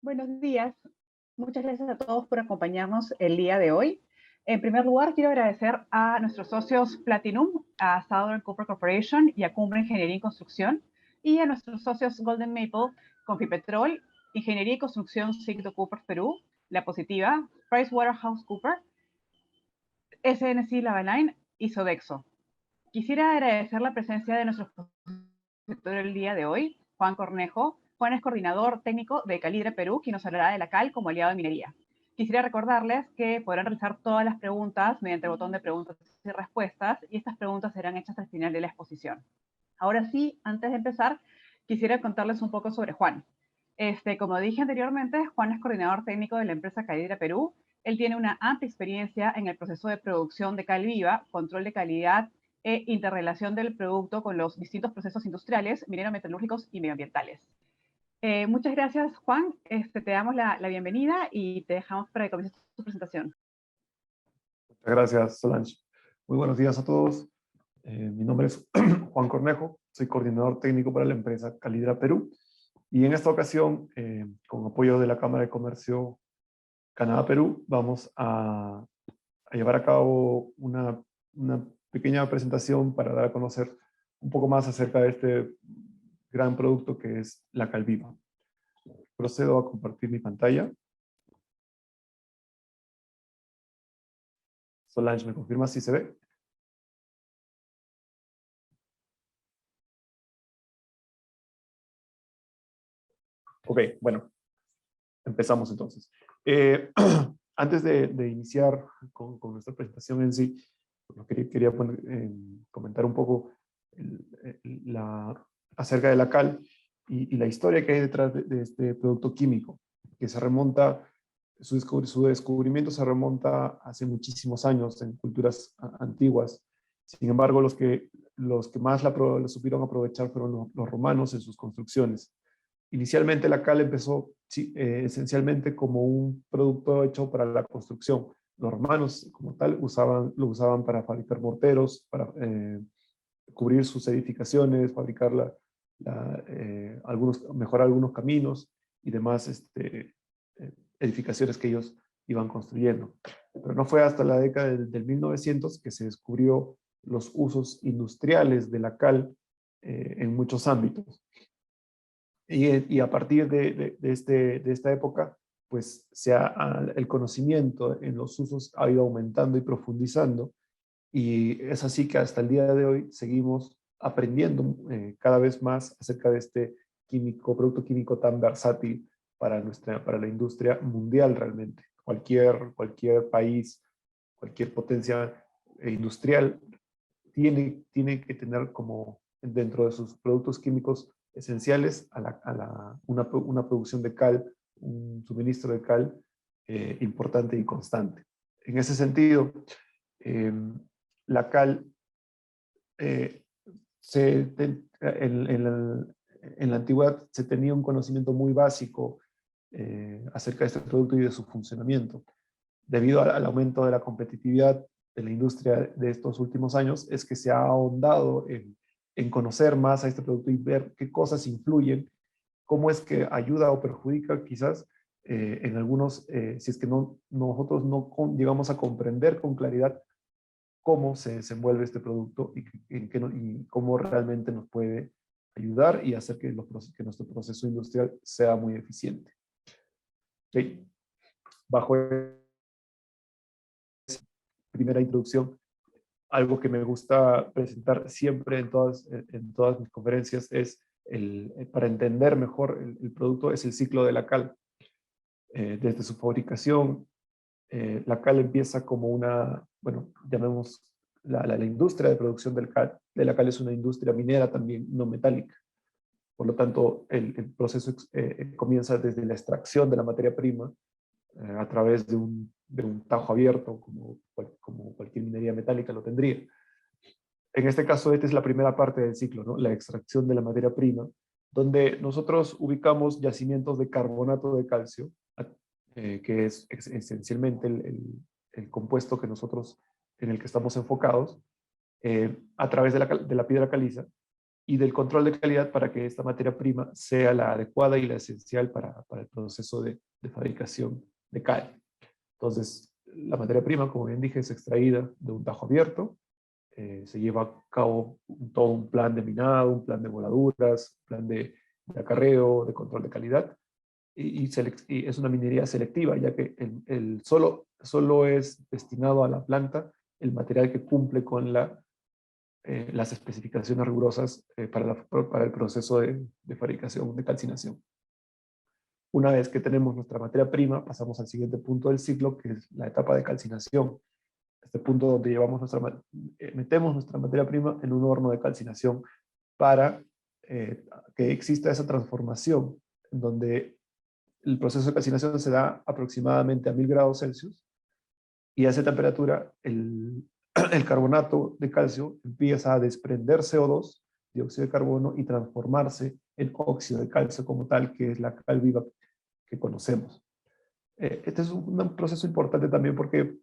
Buenos días. Muchas gracias a todos por acompañarnos el día de hoy. En primer lugar, quiero agradecer a nuestros socios Platinum, a Southern Copper Corporation y a Cumbre Ingeniería y Construcción, y a nuestros socios Golden Maple, Confipetrol, Ingeniería y Construcción Sigdo Cooper Perú, La Positiva, PricewaterhouseCoopers, SNC Lavalin y Sodexo. Quisiera agradecer la presencia de nuestro expositor el día de hoy, Juan Cornejo. Juan es coordinador técnico de Calibre Perú, quien nos hablará de la cal como aliado de minería. Quisiera recordarles que podrán realizar todas las preguntas mediante el botón de preguntas y respuestas, y estas preguntas serán hechas al final de la exposición. Ahora sí, antes de empezar, quisiera contarles un poco sobre Juan. Como dije anteriormente, Juan es coordinador técnico de la empresa Calibre Perú. Él tiene una amplia experiencia en el proceso de producción de cal viva, control de calidad e interrelación del producto con los distintos procesos industriales, minero-metalúrgicos y medioambientales. Muchas gracias, Juan. Te damos la bienvenida y te dejamos para que comiences tu presentación. Muchas gracias, Solange. Muy buenos días a todos. Mi nombre es Juan Cornejo, soy coordinador técnico para la empresa Calidra Perú. Y en esta ocasión, con apoyo de la Cámara de Comercio Canadá-Perú, vamos a llevar a cabo una pequeña presentación para dar a conocer un poco más acerca de este gran producto que es la cal viva. Procedo a compartir mi pantalla. Solange, ¿me confirma si se ve? Ok, bueno, empezamos entonces. Antes de iniciar con nuestra presentación en sí, quería comentar un poco acerca de la cal y la historia que hay detrás de este producto químico, que se remonta, su descubrimiento se remonta hace muchísimos años en culturas antiguas. Sin embargo, los que más lo supieron aprovechar fueron los romanos en sus construcciones. Inicialmente la cal empezó esencialmente como un producto hecho para la construcción. Los romanos, como tal, lo usaban para fabricar morteros, para cubrir sus edificaciones, fabricar mejorar algunos caminos y demás edificaciones que ellos iban construyendo. Pero no fue hasta la década del 1900 que se descubrió los usos industriales de la cal en muchos ámbitos. Y a partir de esta época, pues el conocimiento en los usos ha ido aumentando y profundizando, y es así que hasta el día de hoy seguimos aprendiendo cada vez más acerca de este producto químico tan versátil para la industria mundial realmente. Cualquier país, cualquier potencia industrial tiene que tener como dentro de sus productos químicos esenciales una producción de cal, un suministro de cal importante y constante. En ese sentido, la cal eh, en la antigüedad se tenía un conocimiento muy básico acerca de este producto y de su funcionamiento. Debido al aumento de la competitividad de la industria de estos últimos años, es que se ha ahondado en conocer más a este producto y ver qué cosas influyen, cómo es que ayuda o perjudica quizás en algunos, si es que nosotros no llegamos a comprender con claridad cómo se desenvuelve este producto y cómo realmente nos puede ayudar y hacer que nuestro proceso industrial sea muy eficiente. Okay. Bajo esa primera introducción, algo que me gusta presentar siempre en todas mis conferencias es, para entender mejor el producto, es el ciclo de la cal. Desde su fabricación, la cal empieza como bueno, llamemos la industria de producción de la cal es una industria minera también, no metálica. Por lo tanto, el proceso comienza desde la extracción de la materia prima a través de un tajo abierto, como cualquier minería metálica lo tendría. En este caso, esta es la primera parte del ciclo, ¿no? La extracción de la materia prima, donde nosotros ubicamos yacimientos de carbonato de calcio, que es esencialmente el compuesto en el que estamos enfocados, a través de la piedra caliza, y del control de calidad para que esta materia prima sea la adecuada y la esencial para el proceso de fabricación de cal. Entonces, la materia prima, como bien dije, es extraída de un tajo abierto, se lleva a cabo todo un plan de minado, un plan de voladuras, un plan de acarreo, de control de calidad, y es una minería selectiva, ya que solo es destinado a la planta el material que cumple con las especificaciones rigurosas para el proceso de fabricación, de calcinación. Una vez que tenemos nuestra materia prima, pasamos al siguiente punto del ciclo, que es la etapa de calcinación. Este punto donde metemos nuestra materia prima en un horno de calcinación para que exista esa transformación, en donde el proceso de calcinación se da aproximadamente a 1000 grados Celsius, y a esa temperatura el carbonato de calcio empieza a desprender CO2, dióxido de carbono, y transformarse en óxido de calcio como tal, que es la cal viva que conocemos. Este es un proceso importante también porque,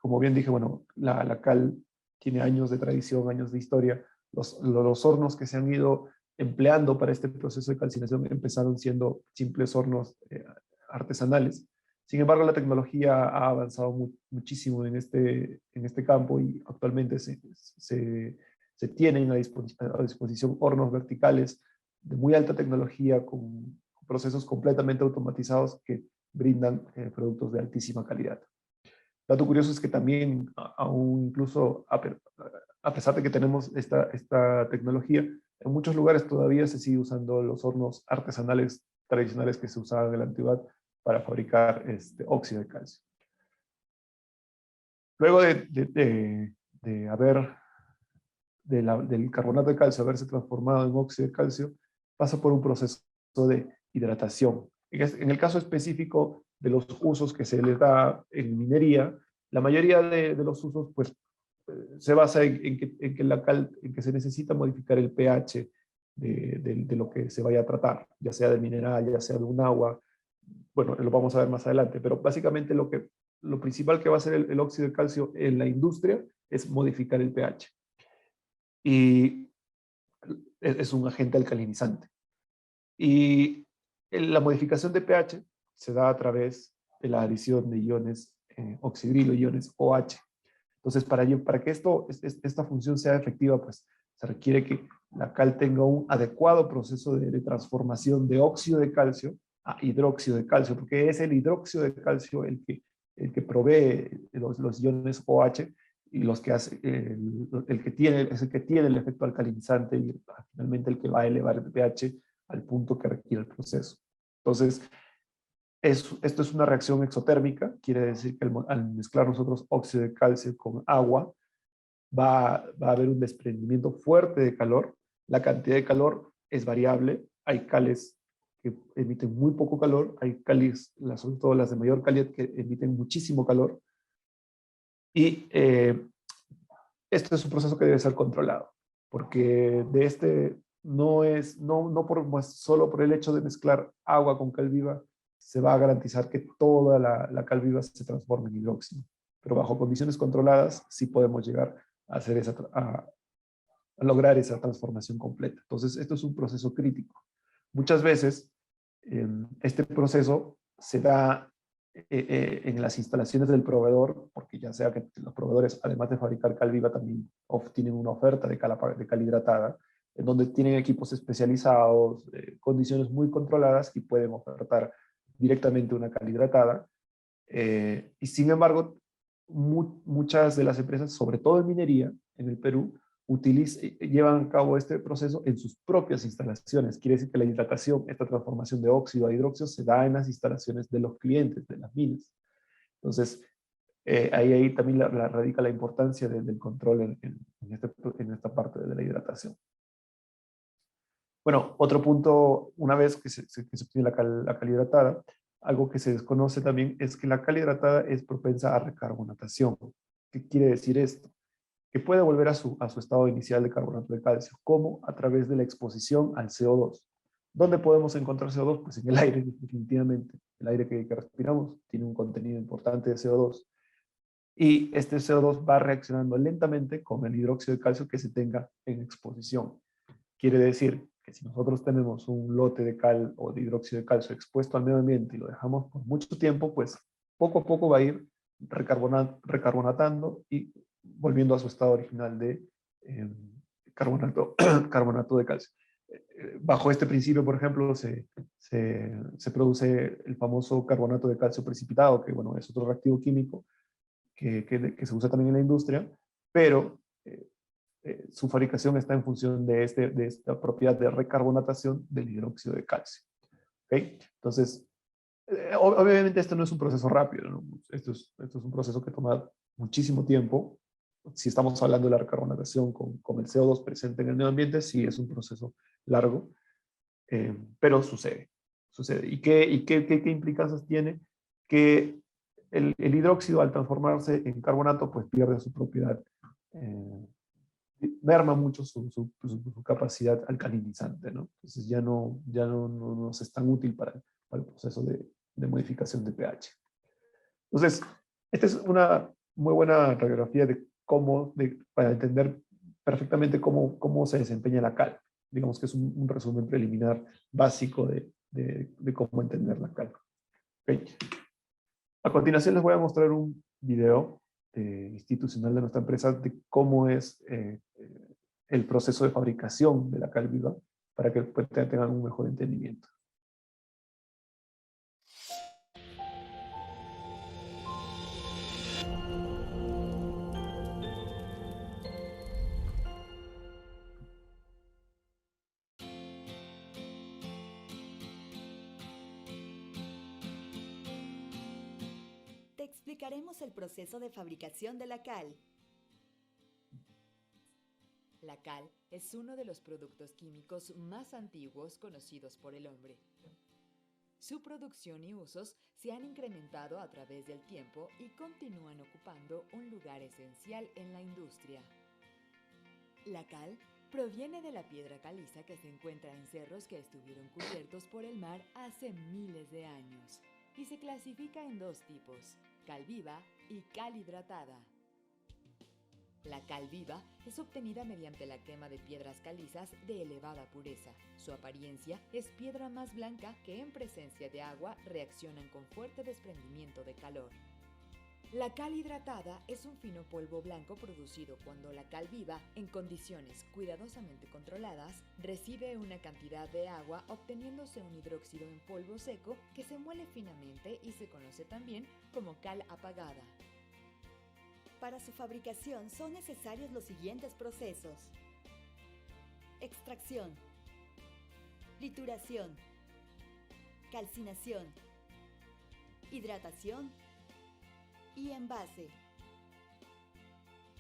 como bien dije, bueno, la cal tiene años de tradición, años de historia. Los hornos que se han ido empleando para este proceso de calcinación empezaron siendo simples hornos artesanales. Sin embargo, la tecnología ha avanzado muchísimo en este campo, y actualmente se tienen a disposición hornos verticales de muy alta tecnología con procesos completamente automatizados que brindan productos de altísima calidad. Dato curioso es que también, aún incluso a pesar de que tenemos esta tecnología, en muchos lugares todavía se sigue usando los hornos artesanales tradicionales que se usaban en la antigüedad para fabricar óxido de calcio. Luego del carbonato de calcio haberse transformado en óxido de calcio, pasa por un proceso de hidratación. En el caso específico de los usos que se les da en minería, la mayoría de los usos pues, se basa en que se necesita modificar el pH de lo que se vaya a tratar, ya sea de mineral, ya sea de un agua. Bueno, lo vamos a ver más adelante, pero básicamente lo principal que va a hacer el óxido de calcio en la industria es modificar el pH. Y es un agente alcalinizante. Y la modificación de pH se da a través de la adición de iones oxidrilo, iones OH. Entonces, para que esta función sea efectiva, pues se requiere que la cal tenga un adecuado proceso de transformación de óxido de calcio a hidróxido de calcio, porque es el hidróxido de calcio el que provee los iones OH, y los que hace, es el que tiene el efecto alcalinizante, y finalmente el que va a elevar el pH al punto que requiere el proceso. Entonces, esto es una reacción exotérmica, quiere decir que al mezclar nosotros óxido de calcio con agua, va a haber un desprendimiento fuerte de calor. La cantidad de calor es variable. Hay cales que emiten muy poco calor, hay cales, sobre todo las de mayor calidad, que emiten muchísimo calor. Y esto es un proceso que debe ser controlado, porque solo por el hecho de mezclar agua con cal viva se va a garantizar que toda la cal viva se transforme en hidróxido. Pero bajo condiciones controladas sí podemos llegar a lograr esa transformación completa. Entonces, esto es un proceso crítico. Muchas veces este proceso se da en las instalaciones del proveedor, porque ya sea que los proveedores, además de fabricar cal viva, también tienen una oferta de cal hidratada, en donde tienen equipos especializados, condiciones muy controladas, y pueden ofertar directamente una cal hidratada. Y sin embargo, muchas de las empresas, sobre todo en minería, en el Perú, llevan a cabo este proceso en sus propias instalaciones. Quiere decir que la hidratación, esta transformación de óxido a hidróxido, se da en las instalaciones de los clientes, de las minas. Entonces, ahí también radica la importancia del control en esta parte de la hidratación. Bueno, otro punto, una vez que se obtiene la cal hidratada, algo que se desconoce también es que la cal hidratada es propensa a recarbonatación. ¿Qué quiere decir esto? Que puede volver a su estado inicial de carbonato de calcio, como a través de la exposición al CO2. ¿Dónde podemos encontrar CO2? Pues en el aire, definitivamente. El aire que respiramos tiene un contenido importante de CO2. Y CO2 va reaccionando lentamente con el hidróxido de calcio que se tenga en exposición. Quiere decir que si nosotros tenemos un lote de cal o de hidróxido de calcio expuesto al medio ambiente y lo dejamos por mucho tiempo, pues poco a poco va a ir recarbonatando y volviendo a su estado original de carbonato de calcio. Bajo este principio, por ejemplo, se produce el famoso carbonato de calcio precipitado, que bueno, es otro reactivo químico que se usa también en la industria, pero su fabricación está en función de esta propiedad de recarbonatación del hidróxido de calcio. ¿Okay? Entonces, obviamente esto no es un proceso rápido, ¿no? Esto es un proceso que toma muchísimo tiempo. Si estamos hablando de la recarbonatación con el CO2 presente en el medio ambiente, sí es un proceso largo, pero sucede. ¿Y qué implicancias tiene? Que el hidróxido, al transformarse en carbonato, pues pierde su propiedad, merma mucho su capacidad alcalinizante, ¿no? Entonces ya no es tan útil para el proceso de modificación de pH. Entonces, esta es una muy buena radiografía para entender perfectamente cómo se desempeña la cal. Digamos que es un resumen preliminar básico de cómo entender la cal. ¿Okay? A continuación les voy a mostrar un video institucional de nuestra empresa de cómo es el proceso de fabricación de la cal viva para que pues, tengan un mejor entendimiento. Te explicaremos el proceso de fabricación de la cal. La cal es uno de los productos químicos más antiguos conocidos por el hombre. Su producción y usos se han incrementado a través del tiempo y continúan ocupando un lugar esencial en la industria. La cal proviene de la piedra caliza que se encuentra en cerros que estuvieron cubiertos por el mar hace miles de años y se clasifica en dos tipos, cal viva y cal hidratada. La cal viva es obtenida mediante la quema de piedras calizas de elevada pureza. Su apariencia es piedra más blanca que en presencia de agua reaccionan con fuerte desprendimiento de calor. La cal hidratada es un fino polvo blanco producido cuando la cal viva, en condiciones cuidadosamente controladas, recibe una cantidad de agua obteniéndose un hidróxido en polvo seco que se muele finamente y se conoce también como cal apagada. Para su fabricación son necesarios los siguientes procesos: extracción, trituración, calcinación, hidratación y envase.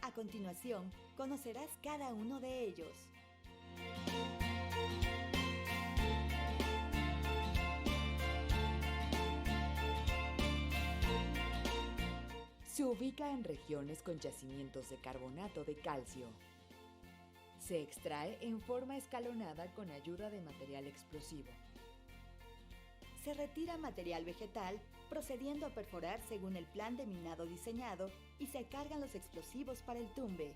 A continuación, conocerás cada uno de ellos. Se ubica en regiones con yacimientos de carbonato de calcio. Se extrae en forma escalonada con ayuda de material explosivo. Se retira material vegetal procediendo a perforar según el plan de minado diseñado y se cargan los explosivos para el tumbe.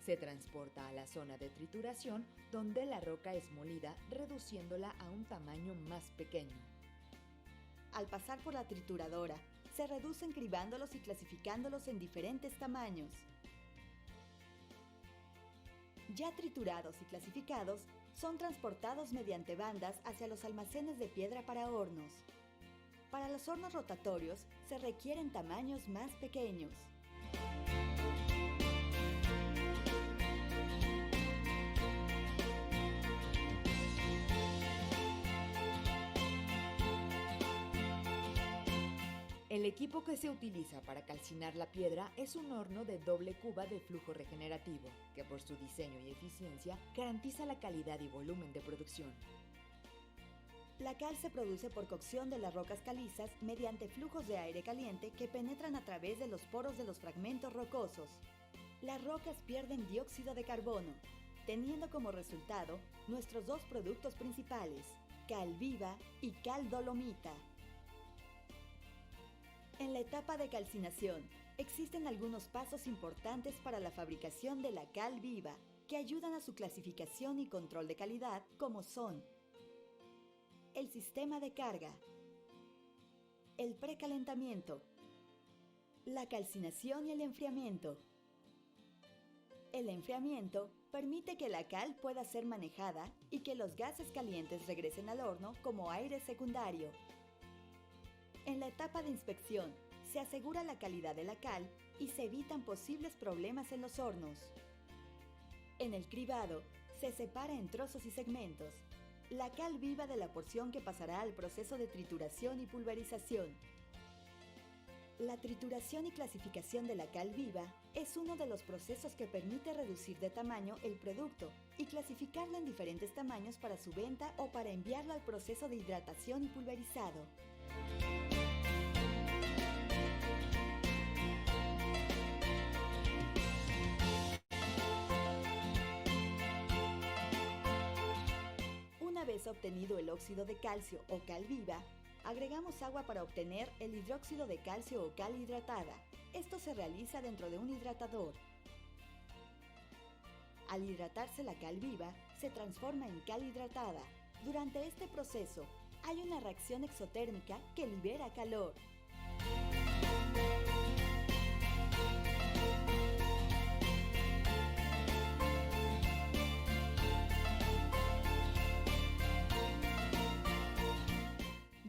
Se transporta a la zona de trituración donde la roca es molida, reduciéndola a un tamaño más pequeño. Al pasar por la trituradora, se reducen cribándolos y clasificándolos en diferentes tamaños. Ya triturados y clasificados, son transportados mediante bandas hacia los almacenes de piedra para hornos. Para los hornos rotatorios, se requieren tamaños más pequeños. El equipo que se utiliza para calcinar la piedra es un horno de doble cuba de flujo regenerativo, que por su diseño y eficiencia garantiza la calidad y volumen de producción. La cal se produce por cocción de las rocas calizas mediante flujos de aire caliente que penetran a través de los poros de los fragmentos rocosos. Las rocas pierden dióxido de carbono, teniendo como resultado nuestros dos productos principales, cal viva y cal dolomita. En la etapa de calcinación, existen algunos pasos importantes para la fabricación de la cal viva que ayudan a su clasificación y control de calidad, como son el sistema de carga, el precalentamiento, la calcinación y el enfriamiento. El enfriamiento permite que la cal pueda ser manejada y que los gases calientes regresen al horno como aire secundario. En la etapa de inspección, se asegura la calidad de la cal y se evitan posibles problemas en los hornos. En el cribado, se separa en trozos y segmentos la cal viva de la porción que pasará al proceso de trituración y pulverización. La trituración y clasificación de la cal viva es uno de los procesos que permite reducir de tamaño el producto y clasificarlo en diferentes tamaños para su venta o para enviarlo al proceso de hidratación y pulverizado. Una vez obtenido el óxido de calcio o cal viva, agregamos agua para obtener el hidróxido de calcio o cal hidratada. Esto se realiza dentro de un hidratador. Al hidratarse la cal viva, se transforma en cal hidratada. Durante este proceso, hay una reacción exotérmica que libera calor.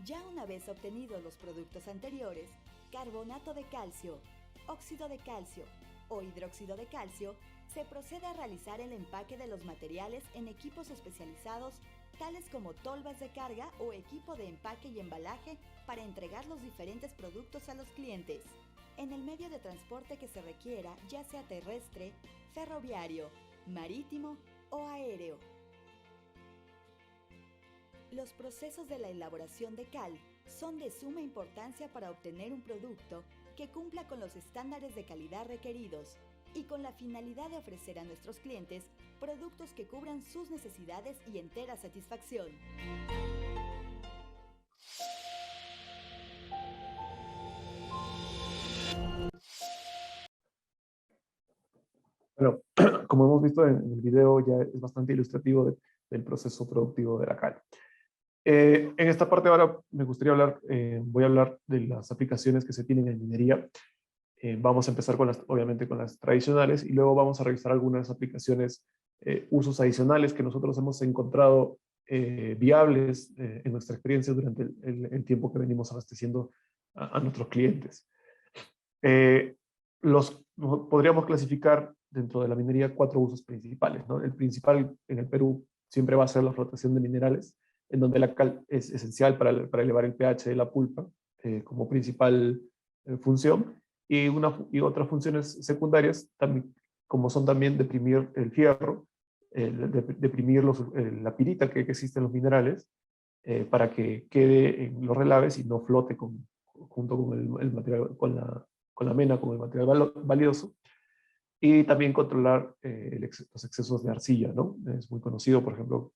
Ya una vez obtenidos los productos anteriores, carbonato de calcio, óxido de calcio o hidróxido de calcio, se procede a realizar el empaque de los materiales en equipos especializados tales como tolvas de carga o equipo de empaque y embalaje para entregar los diferentes productos a los clientes, en el medio de transporte que se requiera, ya sea terrestre, ferroviario, marítimo o aéreo. Los procesos de la elaboración de cal son de suma importancia para obtener un producto que cumpla con los estándares de calidad requeridos y con la finalidad de ofrecer a nuestros clientes productos que cubran sus necesidades y entera satisfacción. Bueno, como hemos visto en el video, ya es bastante ilustrativo del proceso productivo de la cal. En esta parte ahora me gustaría hablar, voy a hablar de las aplicaciones que se tienen en minería. Vamos a empezar con obviamente con las tradicionales y luego vamos a revisar algunas aplicaciones, usos adicionales que nosotros hemos encontrado viables en nuestra experiencia durante el tiempo que venimos abasteciendo a nuestros clientes. Podríamos clasificar dentro de la minería 4 usos principales, ¿no? El principal en el Perú siempre va a ser la flotación de minerales, en donde la cal es esencial para elevar el pH de la pulpa como principal función, y otras funciones secundarias, también, como son también deprimir el fierro, deprimir la pirita que existe en los minerales, para que quede en los relaves y no flote junto con el material, con la mena, con el material valioso. Y también controlar los excesos de arcilla, ¿no? Es muy conocido, por ejemplo,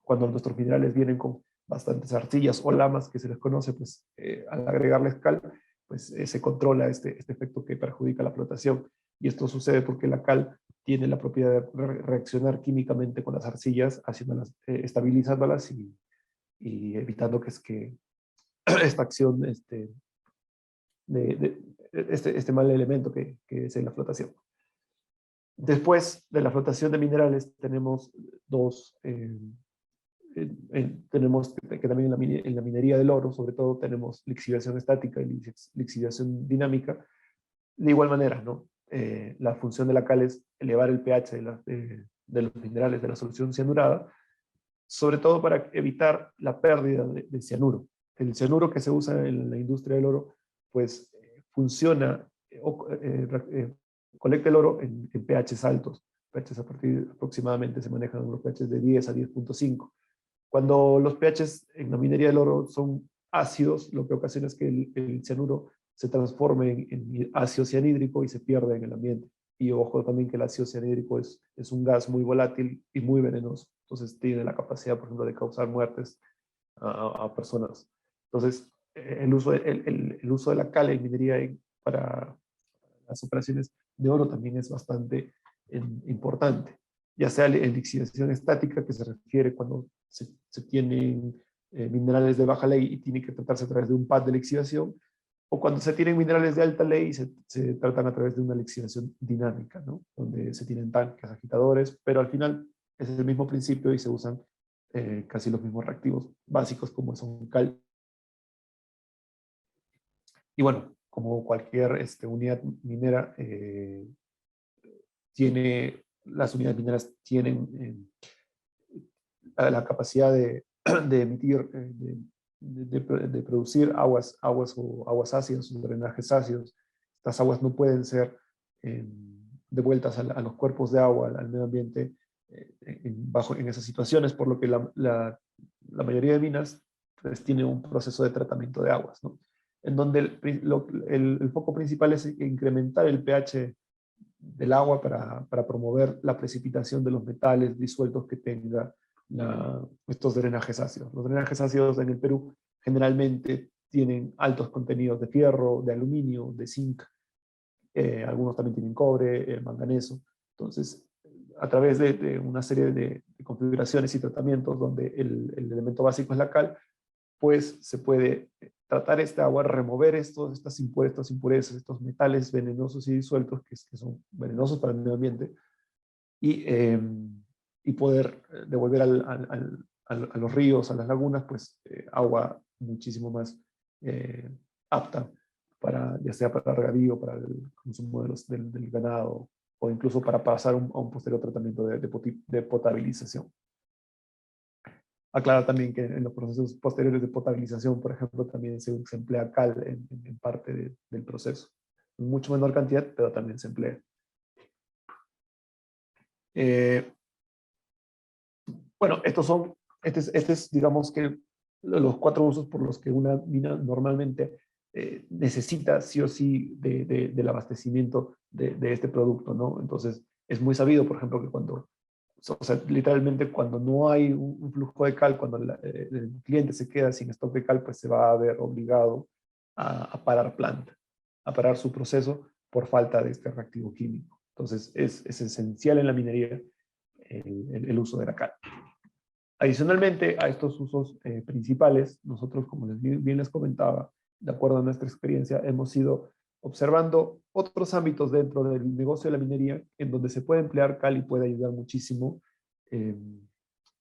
cuando nuestros minerales vienen con bastantes arcillas o lamas, que se les conoce, pues al agregarles cal, pues se controla este efecto que perjudica la flotación. Y esto sucede porque la cal tiene la propiedad de reaccionar químicamente con las arcillas, estabilizándolas y evitando que esta acción, este mal elemento que es en la flotación. Después de la flotación de minerales tenemos tenemos que también en la minería del oro, sobre todo, tenemos lixiviación estática y lixiviación dinámica. De igual manera, ¿no? La función de la cal es elevar el pH de los minerales de la solución cianurada, sobre todo para evitar la pérdida de cianuro. El cianuro que se usa en la industria del oro, pues funciona, colecta el oro en pHs altos. pHs a partir aproximadamente se manejan unos pHs de 10 a 10.5. Cuando los pHs en la minería del oro son ácidos, lo que ocasiona es que el cianuro se transforme en ácido cianhídrico y se pierde en el ambiente. Y ojo también que el ácido cianhídrico es un gas muy volátil y muy venenoso. Entonces tiene la capacidad, por ejemplo, de causar muertes a personas. Entonces, el uso de la cal en minería para las operaciones de oro también es bastante importante. Ya sea en lixiviación estática, que se refiere cuando se tienen minerales de baja ley y tiene que tratarse a través de un pad de lixiviación, o cuando se tienen minerales de alta ley y se tratan a través de una lixiviación dinámica, ¿no? Donde se tienen tanques agitadores, pero al final es el mismo principio y se usan casi los mismos reactivos básicos como son cal. Y bueno, como cualquier unidad minera, las unidades mineras tienen la capacidad de emitir, de producir aguas ácidas o drenajes ácidos. Estas aguas no pueden ser devueltas a los cuerpos de agua, al medio ambiente, en esas situaciones, por lo que la mayoría de minas pues, tiene un proceso de tratamiento de aguas, ¿no? En donde el foco principal es incrementar el pH del agua para promover la precipitación de los metales disueltos que tenga estos drenajes ácidos. Los drenajes ácidos en el Perú generalmente tienen altos contenidos de fierro, de aluminio, de zinc, algunos también tienen cobre, manganeso. Entonces, a través de una serie de configuraciones y tratamientos donde el elemento básico es la cal, pues se puede tratar esta agua, remover estas impurezas, estos metales venenosos y disueltos que son venenosos para el medio ambiente y poder devolver a los ríos, a las lagunas, pues agua muchísimo más apta para, ya sea para regadío, para el consumo del ganado o incluso para pasar a un posterior tratamiento de potabilización. Aclara también que en los procesos posteriores de potabilización, por ejemplo, también se emplea cal en parte del proceso. En mucho menor cantidad, pero también se emplea. Bueno, este es, digamos que, los 4 usos por los que una mina normalmente necesita sí o sí del abastecimiento de este producto, ¿no? Entonces, es muy sabido, por ejemplo, que o sea, literalmente cuando no hay un flujo de cal, cuando el cliente se queda sin stock de cal, pues se va a ver obligado a parar planta, a parar su proceso por falta de este reactivo químico. Entonces, es esencial en la minería el uso de la cal. Adicionalmente a estos usos principales, nosotros, como bien les comentaba, de acuerdo a nuestra experiencia, hemos ido observando otros ámbitos dentro del negocio de la minería en donde se puede emplear cal y puede ayudar muchísimo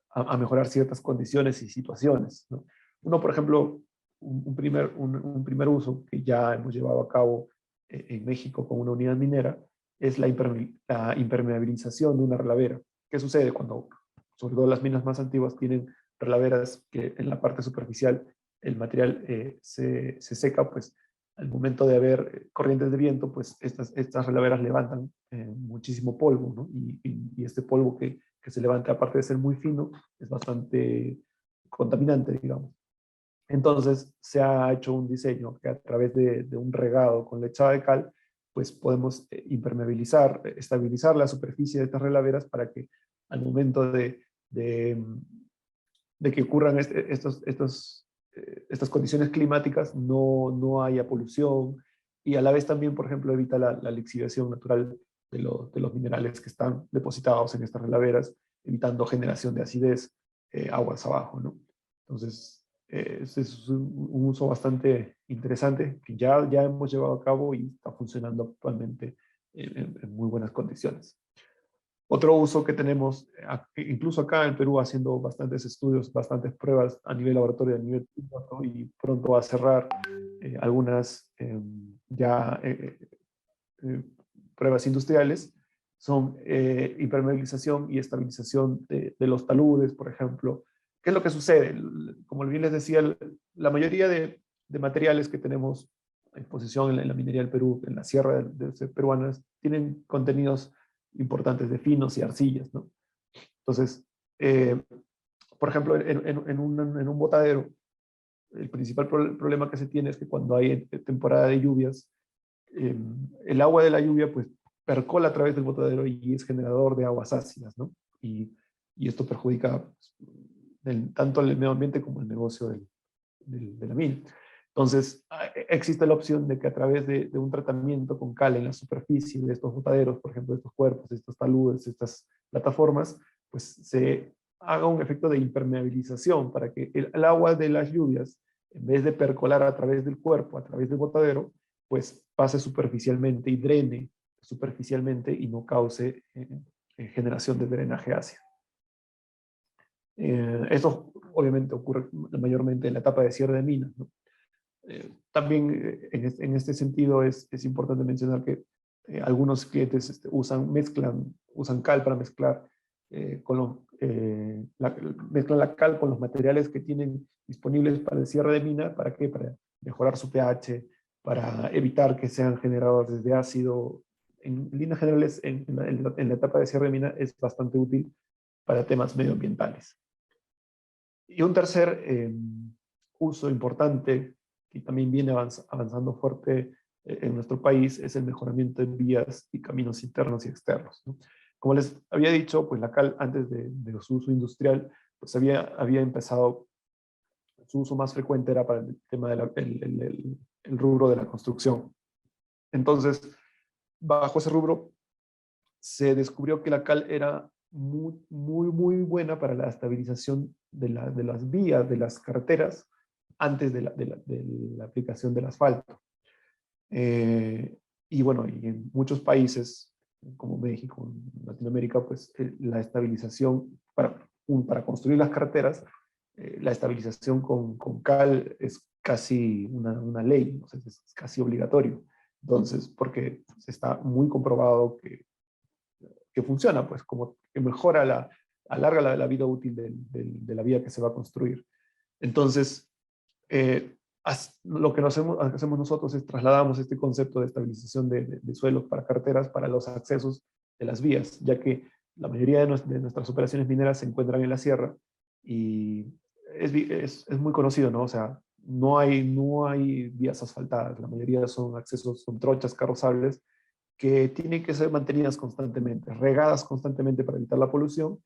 a mejorar ciertas condiciones y situaciones, ¿no? Uno, por ejemplo, un primer uso que ya hemos llevado a cabo en México con una unidad minera es la impermeabilización de una relavera. ¿Qué sucede cuando, sobre todo las minas más antiguas, tienen relaveras que en la parte superficial el material se seca? Pues al momento de haber corrientes de viento, pues estas relaveras levantan muchísimo polvo, ¿no? Y este polvo que se levanta, aparte de ser muy fino, es bastante contaminante, digamos. Entonces se ha hecho un diseño que a través de un regado con lechada de cal, pues podemos impermeabilizar, estabilizar la superficie de estas relaveras para que al momento de que ocurran estas condiciones climáticas no haya polución y a la vez también, por ejemplo, evita la lixiviación natural de los minerales que están depositados en estas relaveras, evitando generación de acidez aguas abajo, ¿no? Entonces, este es un uso bastante interesante que ya hemos llevado a cabo y está funcionando actualmente en muy buenas condiciones. Otro uso que tenemos, incluso acá en Perú, haciendo bastantes estudios, bastantes pruebas a nivel laboratorio, a nivel piloto, y pronto va a cerrar algunas pruebas industriales, son impermeabilización y estabilización de los taludes, por ejemplo. ¿Qué es lo que sucede? Como bien les decía, la mayoría de materiales que tenemos en posición en la minería del Perú, en la sierra peruanas, tienen contenidos importantes de finos y arcillas, ¿no? Entonces, por ejemplo, en un botadero, el principal problema que se tiene es que cuando hay temporada de lluvias, el agua de la lluvia pues percola a través del botadero y es generador de aguas ácidas, ¿no? Y esto perjudica tanto el medio ambiente como el negocio de la mina. Entonces, existe la opción de que a través de un tratamiento con cal en la superficie de estos botaderos, por ejemplo, de estos cuerpos, de estos taludes, estas plataformas, pues se haga un efecto de impermeabilización para que el agua de las lluvias, en vez de percolar a través del cuerpo, a través del botadero, pues pase superficialmente y drene superficialmente y no cause generación de drenaje ácido. Esto obviamente ocurre mayormente en la etapa de cierre de minas, ¿no? También en este sentido es importante mencionar que algunos clientes usan cal para mezclar, mezclan la cal con los materiales que tienen disponibles para el cierre de mina. ¿Para qué? Para mejorar su pH, para evitar que sean generadores de ácido. En líneas generales, en la etapa de cierre de mina es bastante útil para temas medioambientales. Y un tercer uso importante que también viene avanzando fuerte en nuestro país es el mejoramiento de vías y caminos internos y externos, ¿no? Como les había dicho, pues la cal antes de su uso industrial, pues había empezado, su uso más frecuente era para el tema del rubro de la construcción. Entonces, bajo ese rubro, se descubrió que la cal era muy buena para la estabilización de las vías, de las carreteras, antes de la aplicación del asfalto. Y bueno, y en muchos países, como México, en Latinoamérica, pues la estabilización para construir las carreteras, la estabilización con cal es casi una ley, o sea, es casi obligatorio. Entonces, porque está muy comprobado que funciona, pues como que mejora, alarga la vida útil de la vía que se va a construir. Entonces, lo que hacemos nosotros es trasladamos este concepto de estabilización de suelos para carreteras para los accesos de las vías, ya que la mayoría de nuestras operaciones mineras se encuentran en la sierra y es muy conocido, ¿no? O sea, no hay vías asfaltadas, la mayoría son accesos, son trochas carrozables que tienen que ser mantenidas constantemente, regadas constantemente para evitar la polución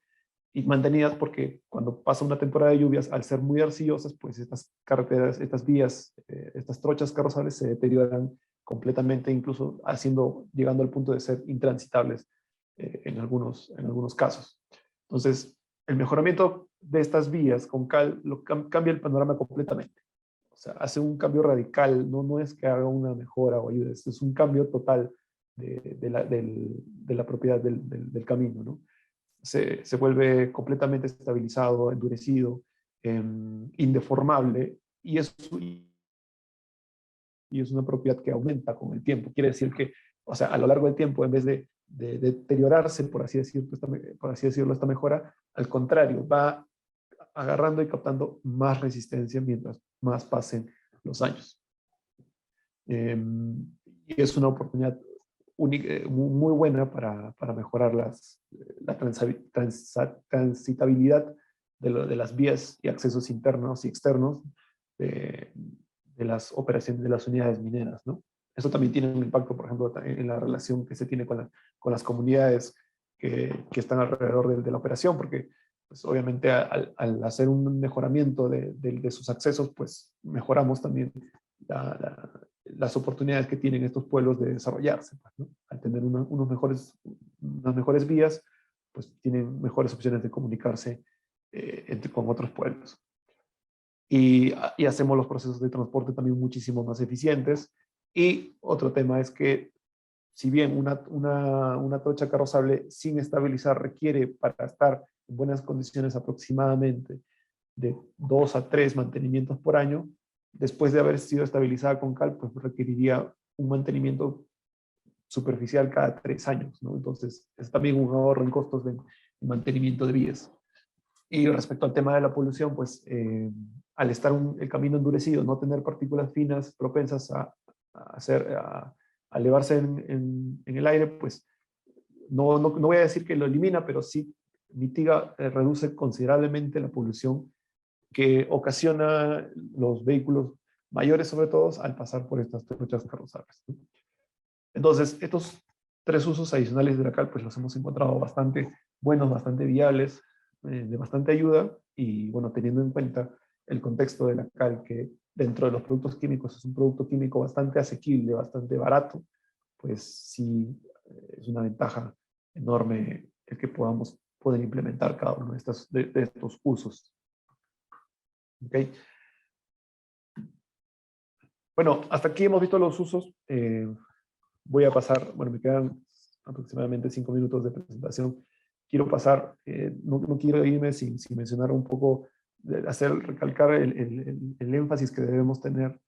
y mantenidas porque cuando pasa una temporada de lluvias, al ser muy arcillosas, pues estas carreteras, estas vías, estas trochas carrozables se deterioran completamente, incluso llegando al punto de ser intransitables en algunos casos. Entonces, el mejoramiento de estas vías con cal cambia el panorama completamente. O sea, hace un cambio radical, no es que haga una mejora o ayude, es un cambio total de la propiedad del camino, ¿no? Se vuelve completamente estabilizado, endurecido, indeformable, y es una propiedad que aumenta con el tiempo. Quiere decir que, o sea, a lo largo del tiempo, en vez de deteriorarse, por así decirlo, esta mejora, al contrario, va agarrando y captando más resistencia mientras más pasen los años. Y es una oportunidad muy buena para mejorar la transitabilidad de las vías y accesos internos y externos de las operaciones de las unidades mineras, ¿no? Eso también tiene un impacto, por ejemplo, en la relación que se tiene con las comunidades que están alrededor de la operación, porque pues, obviamente al hacer un mejoramiento de sus accesos, pues mejoramos también las oportunidades que tienen estos pueblos de desarrollarse, pues, ¿no? Al tener unas mejores vías, pues tienen mejores opciones de comunicarse con otros pueblos. Y hacemos los procesos de transporte también muchísimo más eficientes. Y otro tema es que si bien una trocha carrozable sin estabilizar requiere para estar en buenas condiciones aproximadamente de 2 a 3 mantenimientos por año, después de haber sido estabilizada con cal, pues requeriría un mantenimiento superficial cada 3 años, ¿no? Entonces, es también un ahorro en costos de mantenimiento de vías. Y respecto al tema de la polución, pues al estar el camino endurecido, no tener partículas finas propensas a elevarse en el aire, pues no voy a decir que lo elimina, pero sí reduce considerablemente la polución que ocasiona los vehículos mayores, sobre todo, al pasar por estas trochas carrozables, ¿no? Entonces, estos 3 usos adicionales de la cal, pues los hemos encontrado bastante buenos, bastante viables, de bastante ayuda, y bueno, teniendo en cuenta el contexto de la cal, que dentro de los productos químicos es un producto químico bastante asequible, bastante barato, pues sí, es una ventaja enorme el que podamos poder implementar cada uno de estos usos. ¿Okay? Bueno, hasta aquí hemos visto los usos. Voy a pasar, bueno, me quedan aproximadamente 5 minutos de presentación. Quiero pasar, no quiero irme sin mencionar un poco, recalcar el énfasis que debemos tener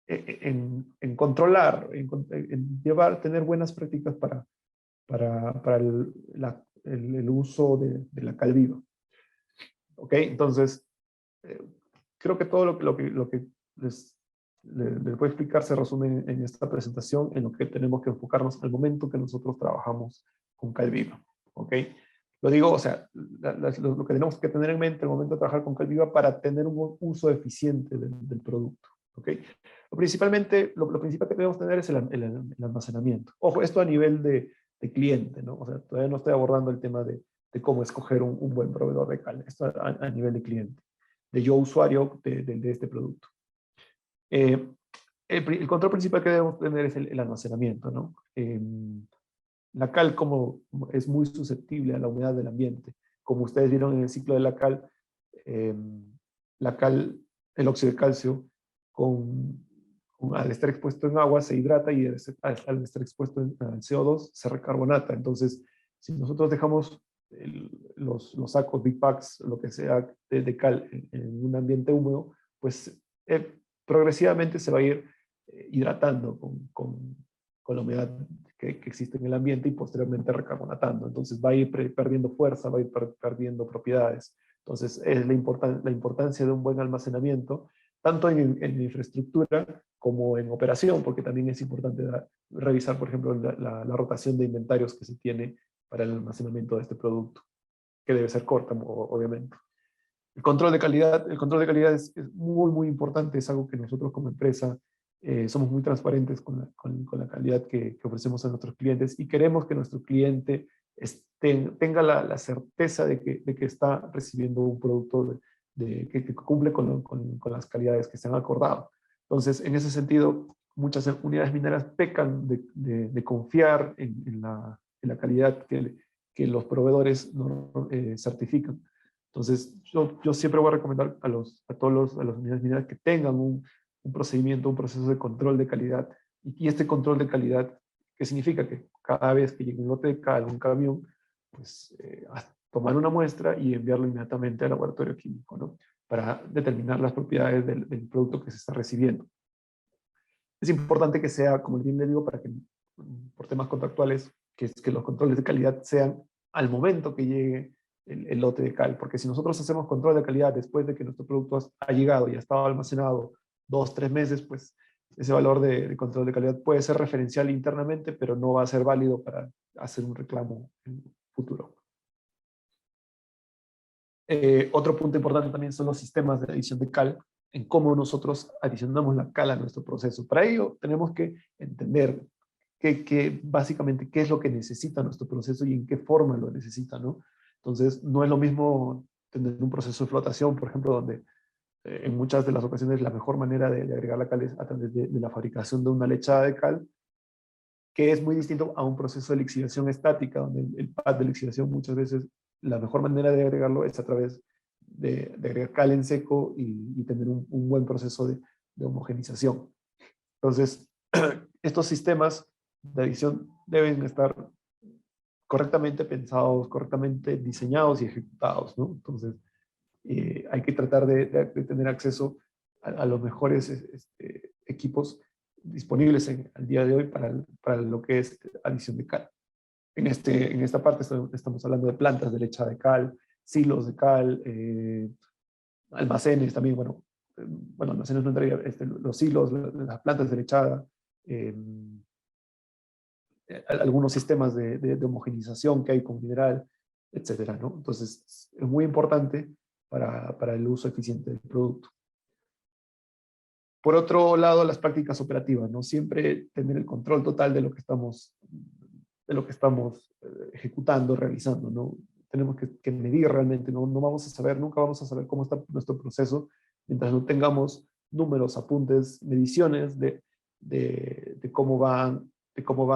en controlar, en tener buenas prácticas para el uso de la cal viva. ¿Ok? Entonces, creo que todo lo que les voy a explicar se resume en esta presentación, en lo que tenemos que enfocarnos al momento que nosotros trabajamos con cal viva. ¿Ok? Lo digo, o sea, lo que tenemos que tener en mente al momento de trabajar con cal viva para tener un uso eficiente del producto. ¿Ok? Lo principal que debemos tener es el almacenamiento. Ojo, esto a nivel de cliente, ¿no? O sea, todavía no estoy abordando el tema de cómo escoger un buen proveedor de cal. Esto a nivel de cliente, de yo usuario de este producto. El control principal que debemos tener es el almacenamiento, ¿no? La cal, como es muy susceptible a la humedad del ambiente, como ustedes vieron en el ciclo de la cal, el óxido de calcio, al estar expuesto en agua se hidrata, y al estar expuesto al CO2 se recarbonata. Entonces, si nosotros dejamos los sacos, big packs, lo que sea de cal en un ambiente húmedo, pues progresivamente se va a ir hidratando con la humedad que existe en el ambiente, y posteriormente recarbonatando. Entonces va a ir perdiendo fuerza, va a ir perdiendo propiedades. Entonces es la importancia de un buen almacenamiento, tanto en infraestructura como en operación, porque también es importante revisar, por ejemplo, la rotación de inventarios que se tiene para el almacenamiento de este producto, que debe ser corta, obviamente. El control de calidad es muy, muy importante. Es algo que nosotros como empresa somos muy transparentes con la calidad que ofrecemos a nuestros clientes, y queremos que nuestro cliente tenga la certeza de que está recibiendo un producto que cumple con las calidades que se han acordado. Entonces, en ese sentido, muchas unidades mineras pecan de confiar en la calidad que los proveedores certifican. Entonces, yo siempre voy a recomendar a las unidades mineras que tengan un procedimiento, un proceso de control de calidad. Y este control de calidad, ¿qué significa? Que cada vez que llegue un lote de cal, un camión, pues tomar una muestra y enviarlo inmediatamente al laboratorio químico, ¿no? Para determinar las propiedades del producto que se está recibiendo. Es importante que sea, como bien le digo, para que, por temas contractuales, que los controles de calidad sean al momento que llegue el lote de cal, porque si nosotros hacemos control de calidad después de que nuestro producto ha llegado y ha estado almacenado 2, 3 meses, pues ese valor de control de calidad puede ser referencial internamente, pero no va a ser válido para hacer un reclamo en el futuro. Otro punto importante también son los sistemas de adición de cal, en cómo nosotros adicionamos la cal a nuestro proceso. Para ello tenemos que entender básicamente qué es lo que necesita nuestro proceso y en qué forma lo necesita, ¿no? Entonces, no es lo mismo tener un proceso de flotación, por ejemplo, donde en muchas de las ocasiones la mejor manera de agregar la cal es a través de la fabricación de una lechada de cal, que es muy distinto a un proceso de lixiviación estática, donde el pad de lixiviación muchas veces la mejor manera de agregarlo es a través de agregar cal en seco y tener un buen proceso de homogenización. Entonces, estos sistemas de adición deben estar correctamente pensados, correctamente diseñados y ejecutados, ¿no? Entonces, hay que tratar de tener acceso a los mejores equipos disponibles al día de hoy para lo que es adición de cal. En esta parte estamos hablando de plantas de lechada de cal, silos de cal, almacenes también, bueno, almacenes no entraría, los silos, las plantas de lechada, algunos sistemas de homogenización que hay con mineral, etcétera, ¿no? Entonces, es muy importante para el uso eficiente del producto. Por otro lado, las prácticas operativas, ¿no? Siempre tener el control total de lo que estamos ejecutando, realizando, ¿no? Tenemos que medir realmente, ¿no? No vamos a saber, nunca vamos a saber cómo está nuestro proceso mientras no tengamos números, apuntes, mediciones de cómo va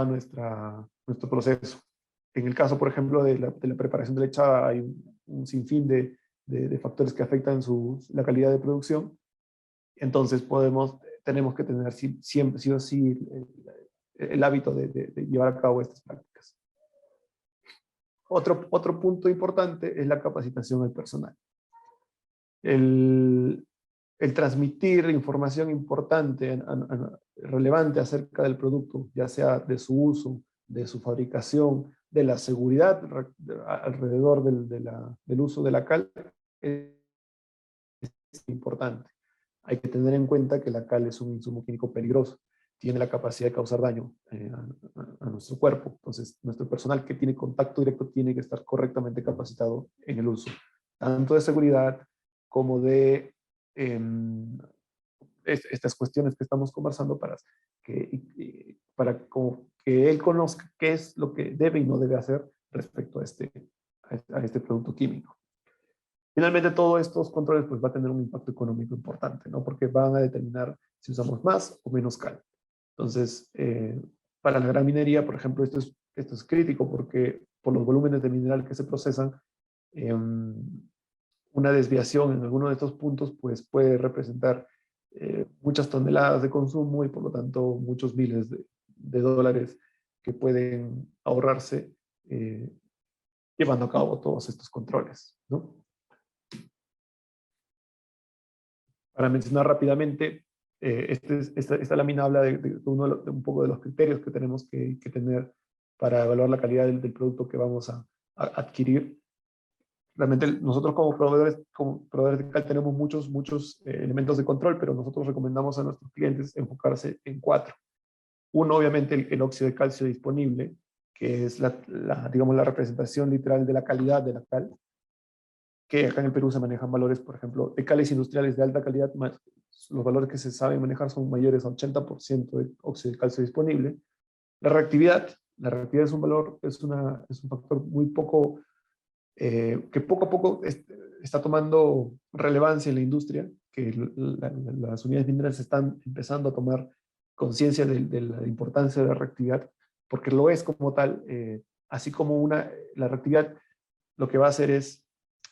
nuestro proceso. En el caso, por ejemplo, de la preparación de lechada, hay un sinfín de factores que afectan la calidad de producción. Entonces tenemos que tener siempre, sí o sí, el hábito de llevar a cabo estas prácticas. Otro punto importante es la capacitación del personal. El transmitir información importante, relevante acerca del producto, ya sea de su uso, de su fabricación, de la seguridad alrededor del uso de la cal, es importante. Hay que tener en cuenta que la cal es un insumo químico peligroso, tiene la capacidad de causar daño a nuestro cuerpo. Entonces, nuestro personal que tiene contacto directo tiene que estar correctamente capacitado en el uso, tanto de seguridad como de estas cuestiones que estamos conversando para que él conozca qué es lo que debe y no debe hacer respecto a este producto químico. Finalmente, todos estos controles pues, va a tener un impacto económico importante, ¿no? Porque van a determinar si usamos más o menos cal. Entonces, para la gran minería, por ejemplo, esto es crítico porque por los volúmenes de mineral que se procesan, una desviación en alguno de estos puntos pues, puede representar muchas toneladas de consumo y por lo tanto muchos miles de dólares que pueden ahorrarse llevando a cabo todos estos controles, ¿no? Para mencionar rápidamente, esta lámina habla de un poco de los criterios que tenemos que tener para evaluar la calidad del producto que vamos a adquirir. Realmente nosotros como proveedores de cal tenemos muchos elementos de control, pero nosotros recomendamos a nuestros clientes enfocarse en 4. Uno, obviamente, el óxido de calcio disponible, que es digamos, la representación literal de la calidad de la cal, que acá en el Perú se manejan valores, por ejemplo, de cales industriales de alta calidad, los valores que se saben manejar son mayores a 80% de óxido de calcio disponible. La reactividad es un valor, es un factor muy poco, que poco a poco está tomando relevancia en la industria, que las unidades mineras están empezando a tomar conciencia de la importancia de la reactividad, porque lo es como tal, así como la reactividad lo que va a hacer es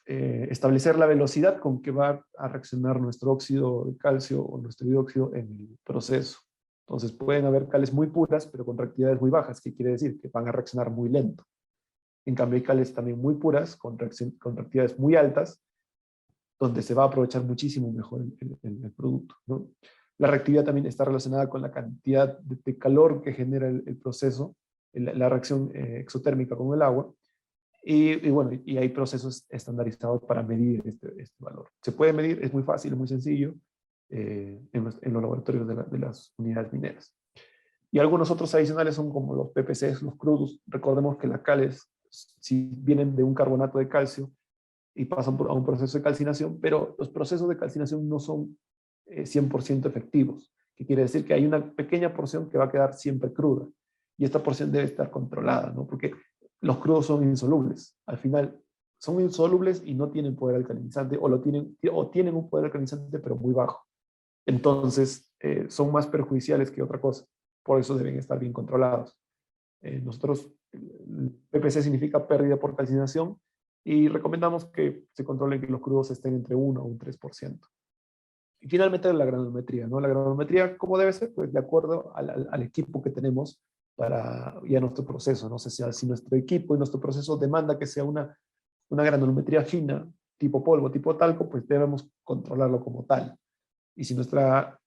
establecer la velocidad con que va a reaccionar nuestro óxido de calcio o nuestro dióxido en el proceso. Entonces pueden haber cales muy puras, pero con reactividades muy bajas, que quiere decir que van a reaccionar muy lento. En cambio hay cales también muy puras, con reactividades muy altas, donde se va a aprovechar muchísimo mejor el producto, ¿no? La reactividad también está relacionada con la cantidad de calor que genera el proceso, la reacción exotérmica con el agua. Y bueno, y hay procesos estandarizados para medir este valor. Se puede medir, es muy fácil, es muy sencillo, en los laboratorios de las unidades mineras. Y algunos otros adicionales son como los PPCs, los crudos. Recordemos que las cales, si vienen de un carbonato de calcio y pasan a un proceso de calcinación, pero los procesos de calcinación no son 100% efectivos, que quiere decir que hay una pequeña porción que va a quedar siempre cruda. Y esta porción debe estar controlada, ¿no? Porque los crudos son insolubles. Al final, son insolubles y no tienen poder alcalinizante, o tienen un poder alcalinizante, pero muy bajo. Entonces, son más perjudiciales que otra cosa. Por eso deben estar bien controlados. Nosotros, PPC significa pérdida por calcinación, y recomendamos que se controlen que los crudos estén entre 1 o un 3%. Y finalmente la granulometría, ¿no? La granulometría, ¿cómo debe ser? Pues de acuerdo al equipo que tenemos y a nuestro proceso, ¿no? O sea, si nuestro equipo y nuestro proceso demanda que sea una granulometría fina, tipo polvo, tipo talco, pues debemos controlarlo como tal. Y si nuestro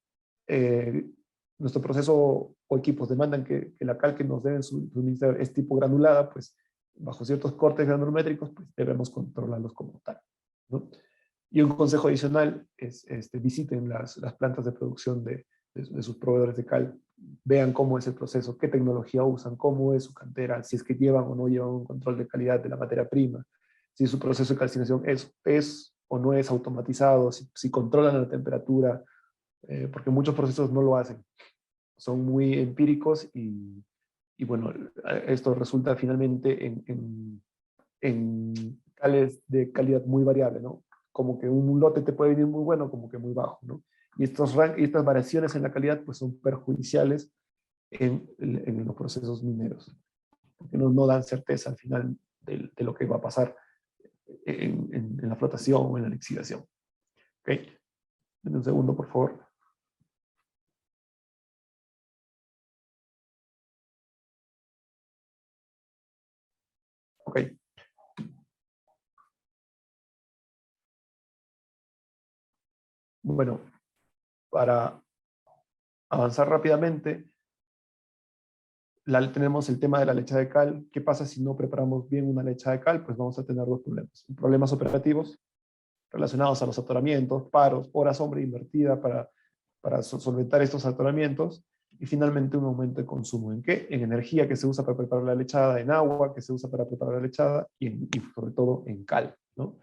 proceso o equipos demandan que la cal que nos deben suministrar es tipo granulada, pues bajo ciertos cortes granulométricos, pues debemos controlarlos como tal, ¿no? Y un consejo adicional es visiten las plantas de producción de sus proveedores de cal, vean cómo es el proceso, qué tecnología usan, cómo es su cantera, si es que llevan o no llevan un control de calidad de la materia prima, si su proceso de calcinación es o no es automatizado, si controlan la temperatura, porque muchos procesos no lo hacen, son muy empíricos y bueno, esto resulta finalmente en cales de calidad muy variable, ¿no? Como que un lote te puede venir muy bueno, como que muy bajo, ¿no? Y estas variaciones en la calidad pues son perjudiciales en los procesos mineros, porque no dan certeza al final de lo que va a pasar en la flotación o en la lixiviación. ¿Ok? Dame un segundo, por favor. Ok. Bueno, para avanzar rápidamente, tenemos el tema de la leche de cal. ¿Qué pasa si no preparamos bien una leche de cal? Pues vamos a tener dos problemas. Problemas operativos relacionados a los atoramientos, paros, hora sombra invertida para solventar estos atoramientos, y finalmente un aumento de consumo. ¿En qué? En energía que se usa para preparar la lechada, en agua que se usa para preparar la lechada y sobre todo en cal, ¿no?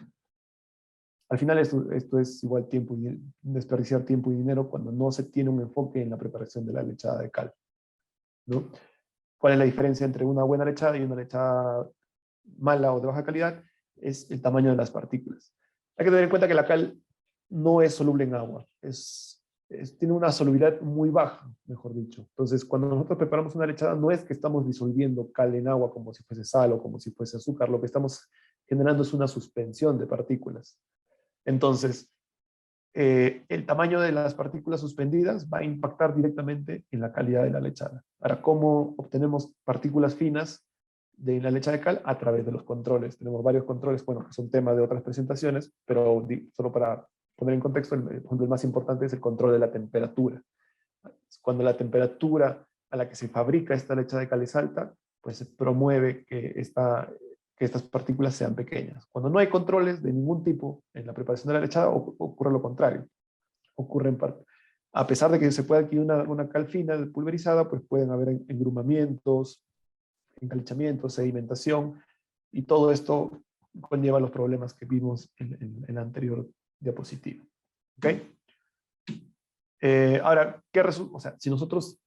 Al final esto es igual tiempo y desperdiciar tiempo y dinero cuando no se tiene un enfoque en la preparación de la lechada de cal, ¿no? ¿Cuál es la diferencia entre una buena lechada y una lechada mala o de baja calidad? Es el tamaño de las partículas. Hay que tener en cuenta que la cal no es soluble en agua, tiene una solubilidad muy baja, mejor dicho. Entonces, cuando nosotros preparamos una lechada, no es que estamos disolviendo cal en agua como si fuese sal o como si fuese azúcar, lo que estamos generando es una suspensión de partículas. Entonces, el tamaño de las partículas suspendidas va a impactar directamente en la calidad de la lechada. Ahora, ¿cómo obtenemos partículas finas de la leche de cal? A través de los controles. Tenemos varios controles, bueno, que son tema de otras presentaciones, pero solo para poner en contexto, el más importante es el control de la temperatura. Cuando la temperatura a la que se fabrica esta leche de cal es alta, pues se promueve que estas partículas sean pequeñas. Cuando no hay controles de ningún tipo en la preparación de la lechada, ocurre lo contrario. Ocurre en parte. A pesar de que se pueda adquirir una cal fina pulverizada, pues pueden haber engrumamientos, encalichamientos, sedimentación, y todo esto conlleva los problemas que vimos en la anterior diapositiva. ¿Ok? Ahora, o sea, si nosotros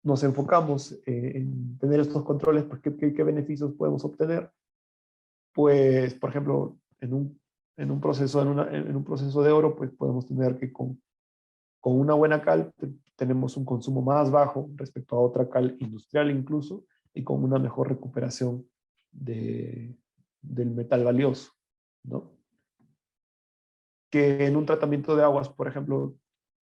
nos enfocamos en tener estos controles, pues ¿qué beneficios podemos obtener? Pues, por ejemplo, en un proceso de oro, pues podemos tener que con una buena cal tenemos un consumo más bajo respecto a otra cal industrial incluso, y con una mejor recuperación del metal valioso, ¿no? Que en un tratamiento de aguas, por ejemplo,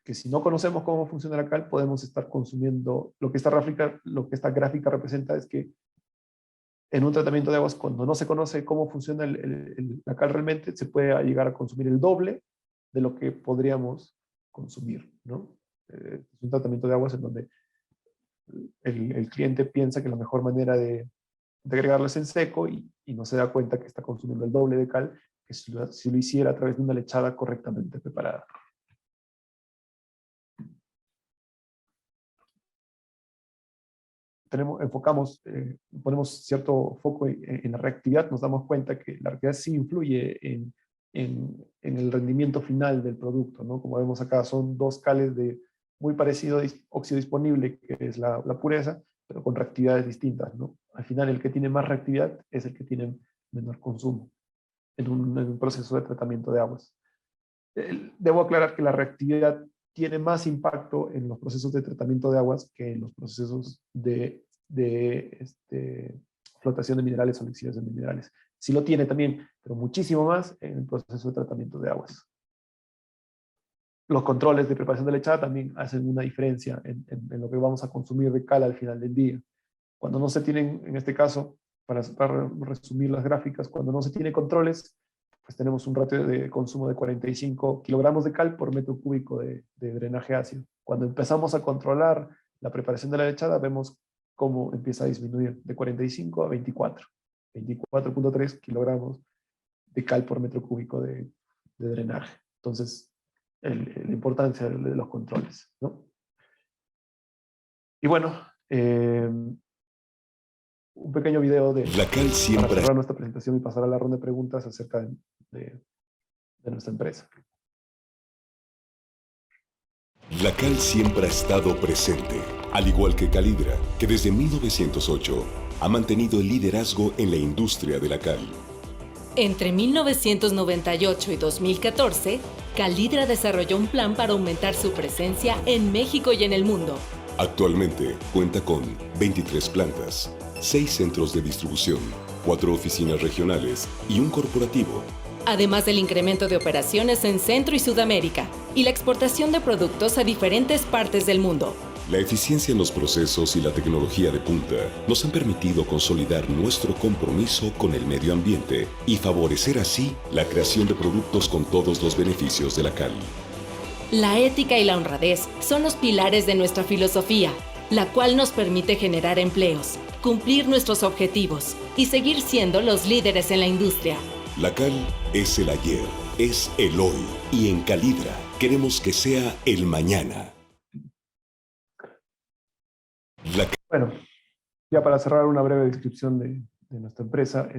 que si no conocemos cómo funciona la cal, podemos estar consumiendo, lo que esta gráfica representa es que en un tratamiento de aguas, cuando no se conoce cómo funciona la cal realmente, se puede llegar a consumir el doble de lo que podríamos consumir, ¿no? Es un tratamiento de aguas en donde el cliente piensa que la mejor manera de agregarlo es en seco y no se da cuenta que está consumiendo el doble de cal que si lo hiciera a través de una lechada correctamente preparada. Ponemos cierto foco en la reactividad, nos damos cuenta que la reactividad sí influye en el rendimiento final del producto, ¿no? Como vemos acá, son dos cales de muy parecido óxido disponible, que es la pureza, pero con reactividades distintas, ¿no? Al final, el que tiene más reactividad es el que tiene menor consumo en un proceso de tratamiento de aguas. Debo aclarar que la reactividad tiene más impacto en los procesos de tratamiento de aguas que en los procesos de flotación de minerales o lixiviación de minerales. Sí lo tiene también, pero muchísimo más en el proceso de tratamiento de aguas. Los controles de preparación de lechada también hacen una diferencia en lo que vamos a consumir de cal al final del día. Cuando no se tienen, en este caso, para resumir las gráficas, cuando no se tiene controles, pues tenemos un ratio de consumo de 45 kilogramos de cal por metro cúbico de drenaje ácido. Cuando empezamos a controlar la preparación de la lechada, vemos cómo empieza a disminuir de 45 a 24. 24.3 kilogramos de cal por metro cúbico de drenaje. Entonces, la importancia de los controles, ¿no? Y bueno, un pequeño video La cal para siempre, cerrar nuestra presentación y pasar a la ronda de preguntas acerca de nuestra empresa. la cal siempre ha estado presente, al igual que Calidra, que desde 1908 ha mantenido el liderazgo en la industria de la cal. Entre 1998 y 2014, Calidra desarrolló un plan para aumentar su presencia en México y en el mundo. Actualmente cuenta con 23 plantas, 6 centros de distribución, 4 oficinas regionales y un corporativo. Además del incremento de operaciones en Centro y Sudamérica y la exportación de productos a diferentes partes del mundo. La eficiencia en los procesos y la tecnología de punta nos han permitido consolidar nuestro compromiso con el medio ambiente y favorecer así la creación de productos con todos los beneficios de la cal. La ética y la honradez son los pilares de nuestra filosofía, la cual nos permite generar empleos, cumplir nuestros objetivos y seguir siendo los líderes en la industria. La cal es el ayer, es el hoy y en Calidra queremos que sea el mañana. Bueno, ya para cerrar una breve descripción de nuestra empresa,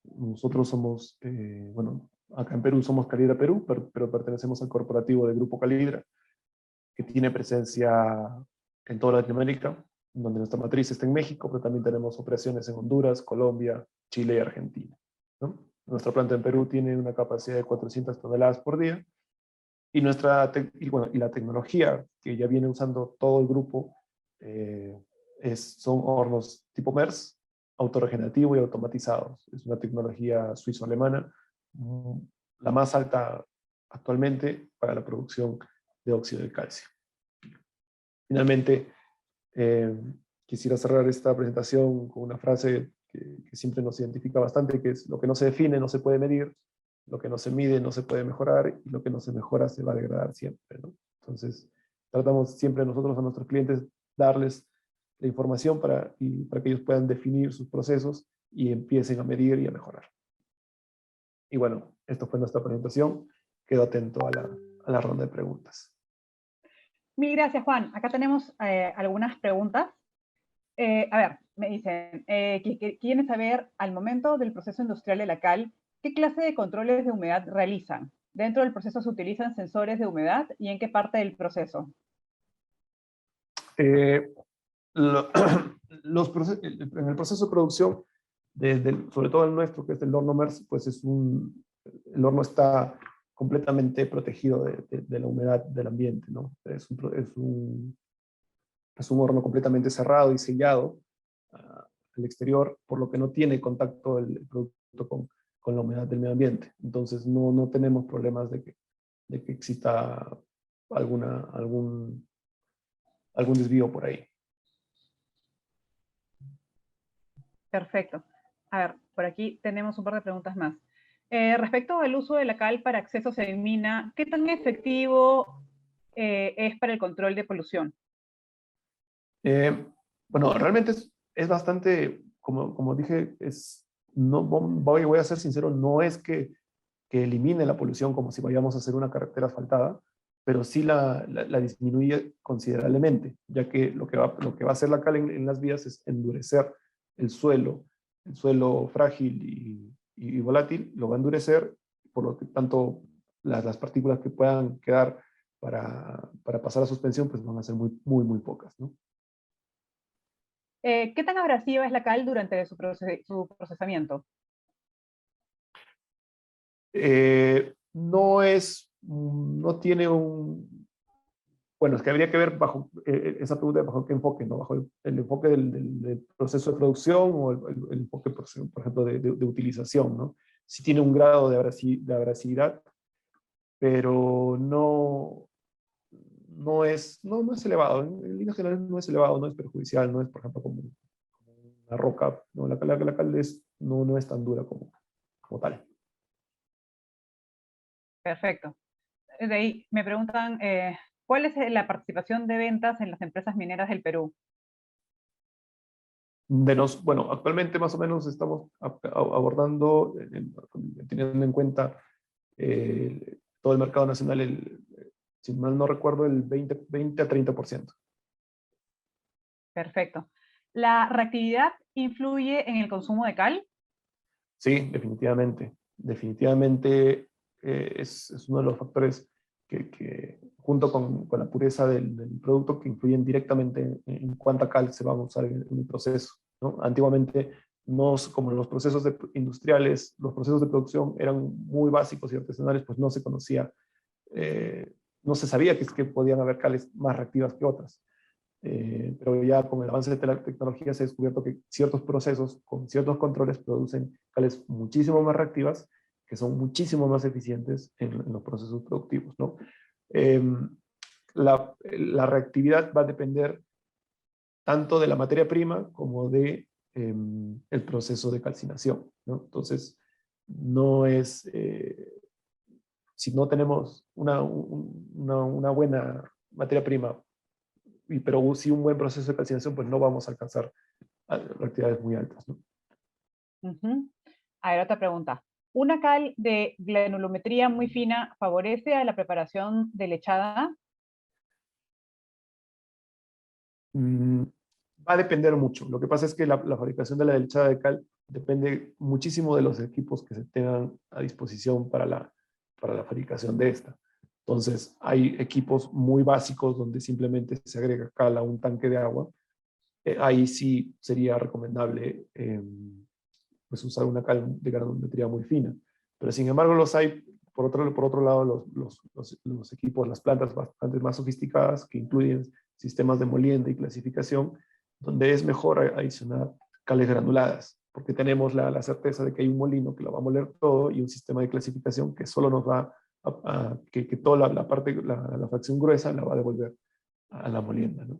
nosotros somos, bueno, acá en Perú somos Calidra Perú, pero pertenecemos al corporativo del Grupo Calidra, que tiene presencia en toda Latinoamérica, donde nuestra matriz está en México, pero también tenemos operaciones en Honduras, Colombia, Chile y Argentina, ¿no? Nuestra planta en Perú tiene una capacidad de 400 toneladas por día, y la tecnología que ya viene usando todo el grupo son hornos tipo MERS, autorregenerativo y automatizados. Es una tecnología suizo-alemana, la más alta actualmente para la producción de óxido de calcio. Finalmente, quisiera cerrar esta presentación con una frase que siempre nos identifica bastante, que es: lo que no se define no se puede medir, lo que no se mide no se puede mejorar, y lo que no se mejora se va a degradar siempre, ¿no? Entonces, tratamos siempre nosotros a nuestros clientes darles la información para que ellos puedan definir sus procesos y empiecen a medir y a mejorar. Y bueno, esto fue nuestra presentación. Quedo atento a la ronda de preguntas. Mil gracias, Juan. Acá tenemos algunas preguntas. A ver, me dicen que quieren saber, al momento del proceso industrial de la cal, ¿qué clase de controles de humedad realizan? ¿Dentro del proceso se utilizan sensores de humedad y en qué parte del proceso? En el proceso de producción, sobre todo el nuestro, que es el horno MERS, pues el horno está completamente protegido de la humedad del ambiente, ¿no? Es un horno completamente cerrado y sellado al exterior, por lo que no tiene contacto el producto con la humedad del medio ambiente. Entonces no tenemos problemas de que exista algún desvío por ahí. Perfecto. A ver, por aquí tenemos un par de preguntas más. Respecto al uso de la cal para accesos en mina, ¿qué tan efectivo es para el control de polución? Bueno, realmente es bastante, como dije, voy a ser sincero, no es que elimine la polución como si vayamos a hacer una carretera asfaltada, pero sí la disminuye considerablemente, ya que lo que va a hacer la cal en las vías es endurecer el suelo frágil y volátil, lo va a endurecer, por lo que tanto las partículas que puedan quedar para pasar a suspensión pues van a ser muy, muy, muy pocas, ¿no? ¿Qué tan abrasiva es la cal durante su procesamiento? No tiene bueno, es que habría que ver bajo esa pregunta, bajo qué enfoque, ¿no? Bajo el enfoque del proceso de producción o el enfoque, por ejemplo, de utilización, ¿no? Sí tiene un grado de abrasividad, pero no es elevado. En líneas generales no es elevado, no es perjudicial, no es, por ejemplo, como una roca, ¿no? La cal no es tan dura como tal. Perfecto. De ahí me preguntan, ¿cuál es la participación de ventas en las empresas mineras del Perú? Bueno, actualmente más o menos estamos abordando, teniendo en cuenta todo el mercado nacional, si mal no recuerdo, el 20 a 30%. Perfecto. ¿La reactividad influye en el consumo de cal? Sí, definitivamente. Definitivamente es uno de los factores que junto con la pureza del producto, que influyen directamente en cuánta cal se va a usar en el proceso, ¿no? Antiguamente, como los procesos industriales, los procesos de producción eran muy básicos y artesanales, pues no se conocía, eh, no se sabía que podían haber cales más reactivas que otras. Pero ya con el avance de la tecnología se ha descubierto que ciertos procesos con ciertos controles producen cales muchísimo más reactivas, que son muchísimo más eficientes en los procesos productivos, ¿no? Eh, la reactividad va a depender tanto de la materia prima como de el proceso de calcinación, ¿no? Entonces, no es, si no tenemos una buena materia prima, pero si un buen proceso de calcinación, pues no vamos a alcanzar reactividades muy altas, ¿no? Ujú. A ver, otra pregunta. ¿Una cal de granulometría muy fina favorece a la preparación de lechada? Mm, Va a depender mucho. Lo que pasa es que la fabricación de la lechada de cal depende muchísimo de los equipos que se tengan a disposición para la fabricación de esta. Entonces, hay equipos muy básicos donde simplemente se agrega cal a un tanque de agua. Ahí sí sería recomendable pues usar una cal de granulometría muy fina. Pero sin embargo los hay, por otro lado, los equipos, las plantas bastante más sofisticadas que incluyen sistemas de molienda y clasificación, donde es mejor adicionar cales granuladas, porque tenemos la certeza de que hay un molino que lo va a moler todo y un sistema de clasificación que solo nos va que toda la parte, la fracción gruesa la va a devolver a la molienda, ¿no?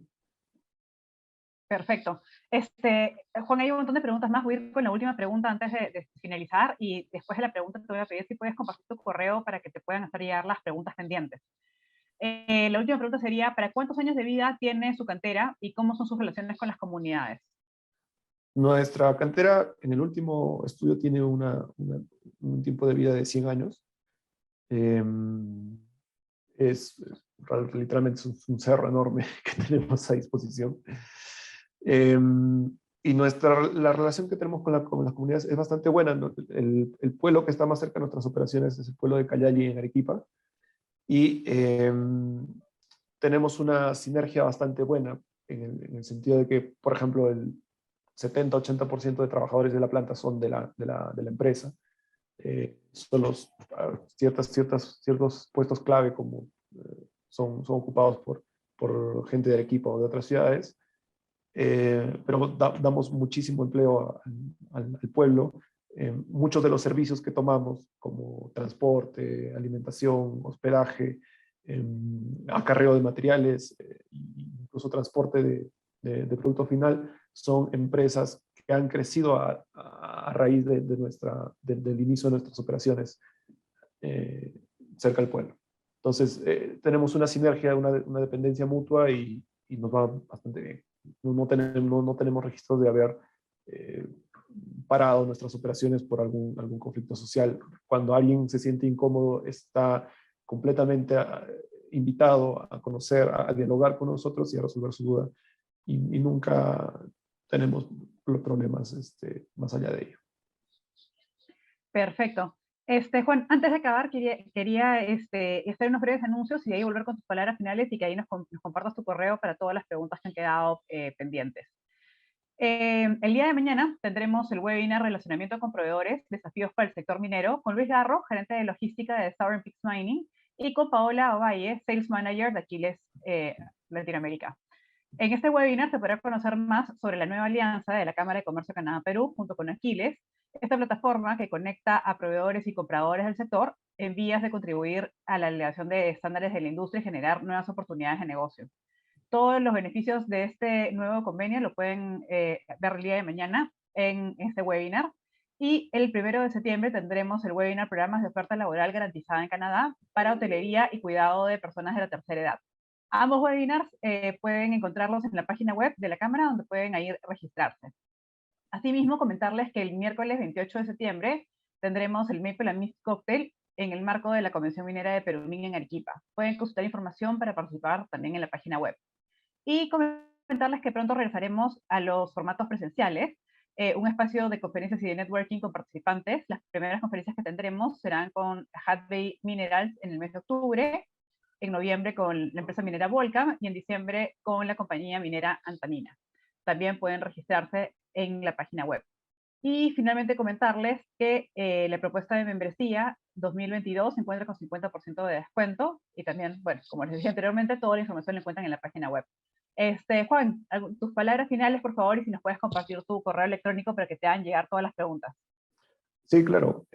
Perfecto. Juan, hay un montón de preguntas más. Voy a ir con la última pregunta antes de finalizar, y después de la pregunta te voy a pedir si puedes compartir tu correo para que te puedan hacer llegar las preguntas pendientes. La última pregunta sería, ¿para cuántos años de vida tiene su cantera y cómo son sus relaciones con las comunidades? Nuestra cantera en el último estudio tiene un tiempo de vida de 100 años. Eh, es, Literalmente es un cerro enorme que tenemos a disposición. Eh, y la relación que tenemos con las comunidades es bastante buena, ¿no? El pueblo que está más cerca de nuestras operaciones es el pueblo de Cayali en Arequipa. Y tenemos una sinergia bastante buena en el sentido de que, por ejemplo, el 70-80% de trabajadores de la planta son de la empresa. Son ciertos puestos clave como son ocupados por gente del equipo o de otras ciudades, pero damos muchísimo empleo al pueblo. Muchos de los servicios que tomamos, como transporte, alimentación, hospedaje, acarreo de materiales, incluso transporte de producto final, son empresas que han crecido a raíz del inicio de nuestras operaciones cerca del pueblo. Entonces, tenemos una sinergia, una dependencia mutua y nos va bastante bien. No tenemos registros de haber eh, parado nuestras operaciones por algún conflicto social. Cuando alguien se siente incómodo, está completamente invitado a conocer, a dialogar con nosotros y a resolver su duda. Y nunca tenemos problemas más allá de ello. Perfecto. Juan, antes de acabar, quería hacer unos breves anuncios y de ahí volver con tus palabras finales y que ahí nos compartas tu correo para todas las preguntas que han quedado pendientes. El día de mañana tendremos el webinar Relacionamiento con Proveedores, Desafíos para el Sector Minero, con Luis Garro, gerente de logística de Southern Peaks Mining, y con Paola Ovalle, Sales Manager de Aquiles Latinoamérica. En este webinar se podrá conocer más sobre la nueva alianza de la Cámara de Comercio Canadá-Perú junto con Aquiles, esta plataforma que conecta a proveedores y compradores del sector en vías de contribuir a la elevación de estándares de la industria y generar nuevas oportunidades de negocio. Todos los beneficios de este nuevo convenio lo pueden ver el día de mañana en este webinar. Y el 1 de septiembre tendremos el webinar Programas de Oferta Laboral Garantizada en Canadá para hotelería y cuidado de personas de la tercera edad. Ambos webinars pueden encontrarlos en la página web de la Cámara, donde pueden ahí registrarse. Asimismo, comentarles que el miércoles 28 de septiembre tendremos el Maple and Mist Cocktail en el marco de la Convención Minera de Perumín en Arequipa. Pueden consultar información para participar también en la página web. Y comentarles que pronto regresaremos a los formatos presenciales, un espacio de conferencias y de networking con participantes. Las primeras conferencias que tendremos serán con Hudbay Minerals en el mes de octubre, en noviembre con la empresa minera Volcam y en diciembre con la compañía minera Antamina. También pueden registrarse en la página web. Y finalmente comentarles que la propuesta de membresía 2022 se encuentra con 50% de descuento y también, bueno, como les dije anteriormente, toda la información la encuentran en la página web. Juan, tus palabras finales, por favor, y si nos puedes compartir tu correo electrónico para que te hagan llegar todas las preguntas. Sí, claro.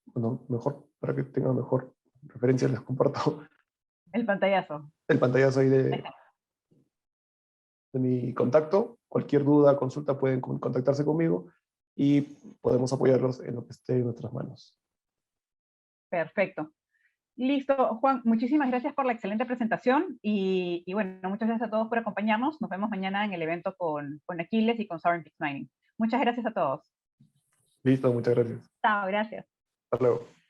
Bueno, mejor, para que tengan mejor referencia, les comparto El pantallazo. el pantallazo ahí de mi contacto. Cualquier duda, consulta, pueden contactarse conmigo y podemos apoyarlos en lo que esté en nuestras manos. Perfecto. Listo, Juan, muchísimas gracias por la excelente presentación y bueno, muchas gracias a todos por acompañarnos. Nos vemos mañana en el evento con Aquiles y con Sovereign Mining. Muchas gracias a todos. Listo, muchas gracias. Chao, gracias. Hasta luego.